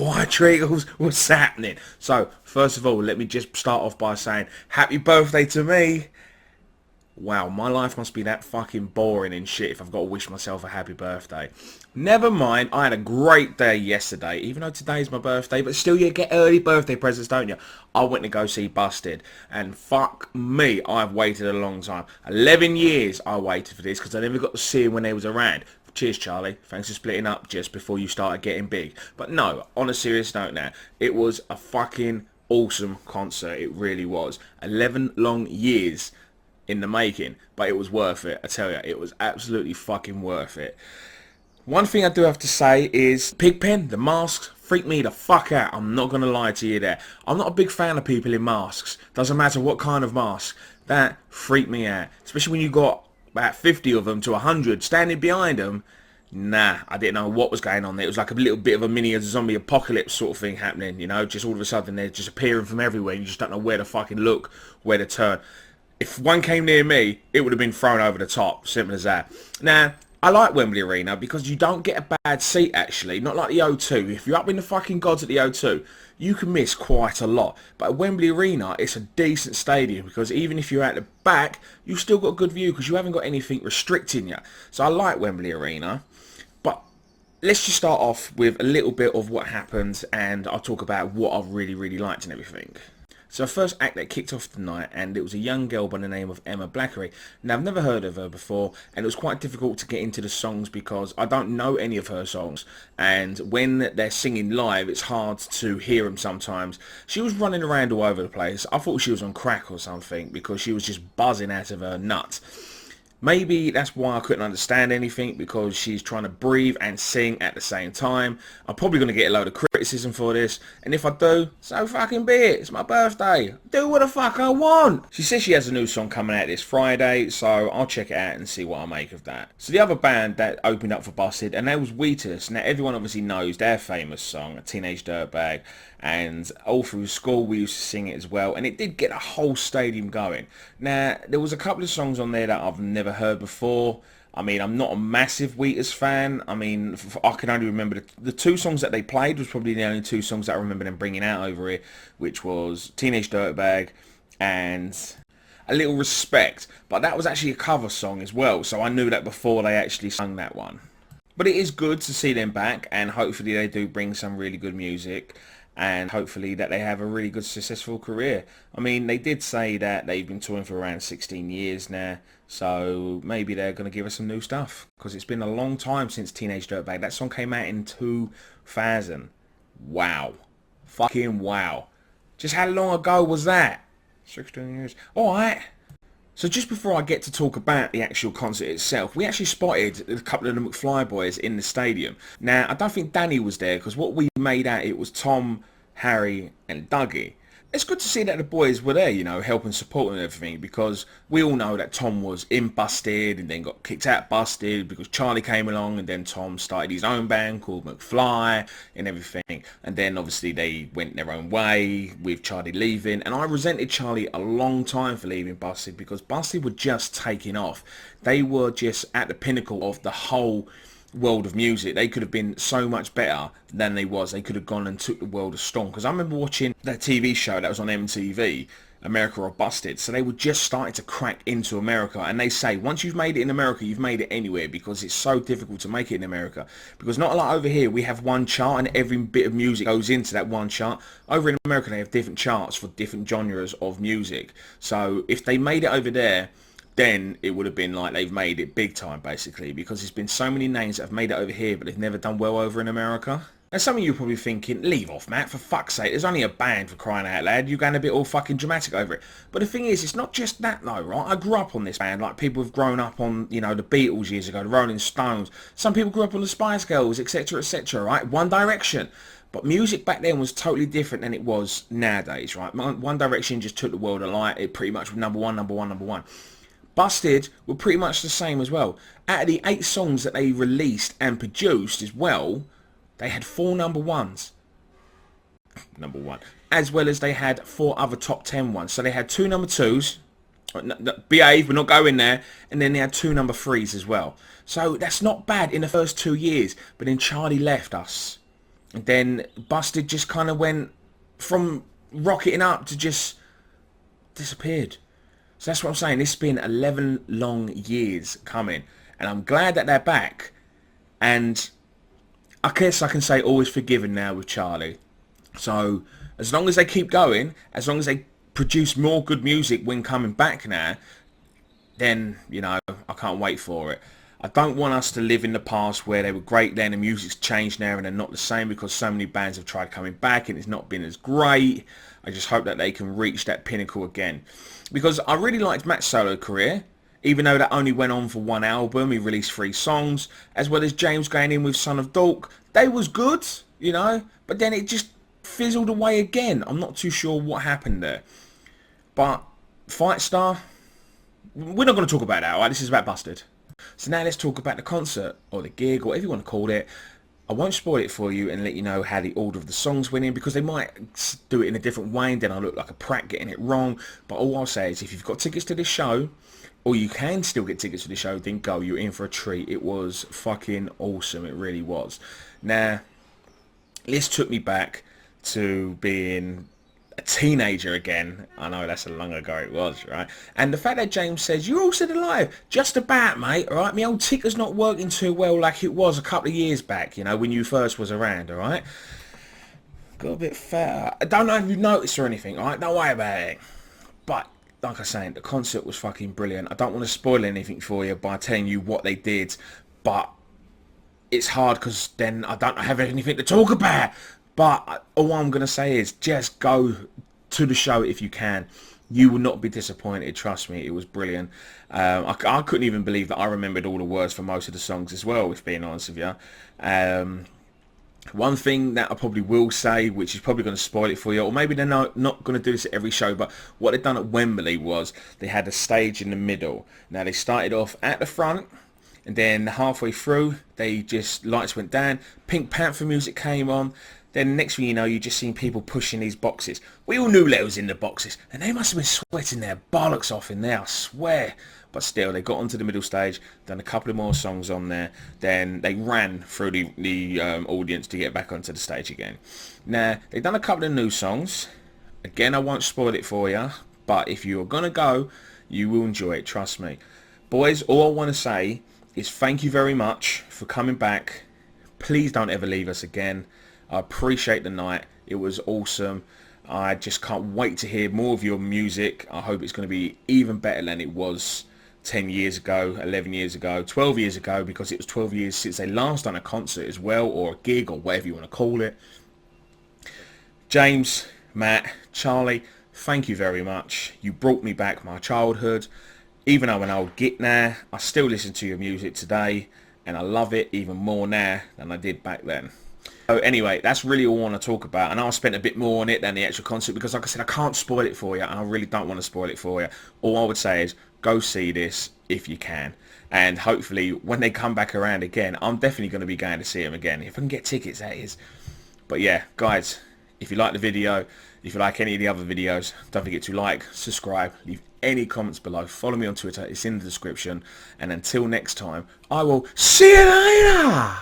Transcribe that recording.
Why, Treagles? What's happening? So, first of all, let me just start off by saying, happy birthday to me. Wow, my life must be that fucking boring and shit if I've got to wish myself a happy birthday. Never mind, I had a great day yesterday, even though today's my birthday, but still you get early birthday presents, don't you? I went to go see Busted, and fuck me, I've waited a long time. 11 years I waited for this, because I never got to see him when they was around. Cheers, Charlie. Thanks for splitting up just before you started getting big. But no, on a serious note now, it was a fucking awesome concert. It really was. 11 long years in the making, but it was worth it. I tell you, it was absolutely fucking worth it. One thing I do have to say is Pigpen, the masks, freak me the fuck out. I'm not going to lie to you there. I'm not a big fan of people in masks. Doesn't matter what kind of mask. That freaked me out. Especially when you got about 50 of them to 100 standing behind them. Nah, I didn't know what was going on there. It was like a little bit of a mini zombie apocalypse sort of thing happening, you know, just all of a sudden they're just appearing from everywhere and you just don't know where to fucking look, where to turn. If one came near me, it would have been thrown over the top, simple as that. Now, I like Wembley Arena because you don't get a bad seat actually, not like the O2. If you're up in the fucking gods at the O2, you can miss quite a lot. But at Wembley Arena, it's a decent stadium because even if you're at the back, you've still got a good view because you haven't got anything restricting you. So I like Wembley Arena. But let's just start off with a little bit of what happened and I'll talk about what I've really liked and everything. So the first act that kicked off the night, and it was a young girl by the name of Blackery. Now I've never heard of her before, and it was quite difficult to get into the songs because I don't know any of her songs, and when they're singing live it's hard to hear them sometimes. She was running around all over the place. I thought she was on crack or something because she was just buzzing out of her nuts. Maybe that's why I couldn't understand anything, because she's trying to breathe and sing at the same time. I'm probably going to get a load of criticism for this, and if I do, so fucking be it. It's my birthday. Do what the fuck I want. She says she has a new song coming out this Friday, so I'll check it out and see what I make of that. So the other band that opened up for Busted, and that was Wheatus. Now everyone obviously knows their famous song, A Teenage Dirtbag, and all through school we used to sing it as well, and it did get a whole stadium going. Now there was a couple of songs on there that I've never heard before. I mean, I'm not a massive Wheatus fan. I mean, I can only remember the two songs that they played was probably the only two songs that I remember them bringing out over here, which was Teenage Dirtbag and A Little Respect. But that was actually a cover song as well, so I knew that before they actually sung that one. But it is good to see them back, and hopefully they do bring some really good music, and hopefully that they have a really good successful career. I mean, they did say that they've been touring for around 16 years now, so maybe they're going to give us some new stuff, because it's been a long time since Teenage Dirtbag. That song came out in 2000. Wow. Fucking wow. Just how long ago was that? 16 years. Alright. So just before I get to talk about the actual concert itself, we actually spotted a couple of the McFly boys in the stadium. Now, I don't think Danny was there, because what we made out, it was Tom, Harry and Dougie. It's good to see that the boys were there, you know, helping, supporting and everything, because we all know that Tom was in Busted and then got kicked out Busted because Charlie came along, and then Tom started his own band called McFly and everything, and then obviously they went their own way with Charlie leaving, and I resented Charlie a long time for leaving Busted, because Busted were just taking off. They were just at the pinnacle of the whole world of music. They could have been so much better than they was. They could have gone and took the world of storm, because I remember watching that TV show that was on MTV, America or Busted. So they were just starting to crack into America, and they say once you've made it in America, you've made it anywhere, because it's so difficult to make it in America, because not like over here we have one chart and every bit of music goes into that one chart. Over in America they have different charts for different genres of music. So if they made it over there, then it would have been like they've made it big time, basically, because there's been so many names that have made it over here but they've never done well over in America. And some of you are probably thinking, leave off, Matt, for fuck's sake, there's only a band, for crying out loud, you're going a bit all fucking dramatic over it. But the thing is, it's not just that though, right? I grew up on this band, like people have grown up on, you know, the Beatles years ago, the Rolling Stones, some people grew up on the Spice Girls, etc, right? One Direction. But music back then was totally different than it was nowadays, right? One Direction just took the world alight. It pretty much was number one. Busted were pretty much the same as well. Out of the 8 songs that they released and produced as well, they had 4 number ones. Number one. As well as they had 4 other top 10 ones. So they had 2 number 2s. Behave, we're not going there. And then they had 2 number 3s as well. So that's not bad in the first 2 years. But then Charlie left us. And then Busted just kind of went from rocketing up to just disappeared. So that's what I'm saying. It's been 11 long years coming, and I'm glad that they're back. And I guess I can say always forgiven now with Charlie. So as long as they keep going, as long as they produce more good music when coming back now, then, you know, I can't wait for it. I don't want us to live in the past where they were great then and music's changed now and they're not the same, because so many bands have tried coming back and it's not been as great. I just hope that they can reach that pinnacle again. Because I really liked Matt's solo career, even though that only went on for one album. He released 3 songs, as well as James going in with Son of Dork. They was good, you know, but then it just fizzled away again. I'm not too sure what happened there. But Fight Star, we're not going to talk about that, alright? This is about Busted. So now let's talk about the concert, or the gig, or whatever you want to call it. I won't spoil it for you and let you know how the order of the songs went in, because they might do it in a different way and then I look like a prat getting it wrong. But all I'll say is, if you've got tickets to this show, or you can still get tickets to the show, then go. You're in for a treat. It was fucking awesome. It really was. Now, this took me back to being a teenager again. I know that's how long ago it was, right? And the fact that James says, you're all still alive, just about, mate, all right? My old ticker's not working too well like it was a couple of years back, you know, when you first was around, all right? Got a bit fatter. I don't know if you've noticed or anything, all right? Don't worry about it. But like I was saying, the concert was fucking brilliant. I don't want to spoil anything for you by telling you what they did, but it's hard because then I don't have anything to talk about. But all I'm going to say is just go to the show if you can. You will not be disappointed, trust me. It was brilliant. I couldn't even believe that I remembered all the words for most of the songs as well, if being honest with you. One thing that I probably will say, which is probably going to spoil it for you, or maybe they're not going to do this at every show, but what they've done at Wembley was they had a stage in the middle. Now, they started off at the front, and then halfway through, they just, lights went down, Pink Panther music came on. Then next thing you know, you just seen people pushing these boxes. We all knew that was in the boxes, and they must have been sweating their bollocks off in there, I swear. But still, they got onto the middle stage, done a couple of more songs on there, then they ran through the audience to get back onto the stage again. Now, they've done a couple of new songs. Again, I won't spoil it for you, but if you're going to go, you will enjoy it, trust me. Boys, all I want to say is thank you very much for coming back. Please don't ever leave us again. I appreciate the night. It was awesome. I just can't wait to hear more of your music. I hope it's going to be even better than it was 10 years ago, 11 years ago, 12 years ago, because it was 12 years since they last done a concert as well, or a gig, or whatever you want to call it. James, Matt, Charlie, thank you very much. You brought me back my childhood. Even though I'm an old git now, I still listen to your music today, and I love it even more now than I did back then. So anyway, that's really all I want to talk about. And I spent a bit more on it than the actual concert because, like I said, I can't spoil it for you. And I really don't want to spoil it for you. All I would say is go see this if you can. And hopefully when they come back around again, I'm definitely going to be going to see them again. If I can get tickets, that is. But yeah, guys, if you like the video, if you like any of the other videos, don't forget to like, subscribe, leave any comments below. Follow me on Twitter. It's in the description. And until next time, I will see you later.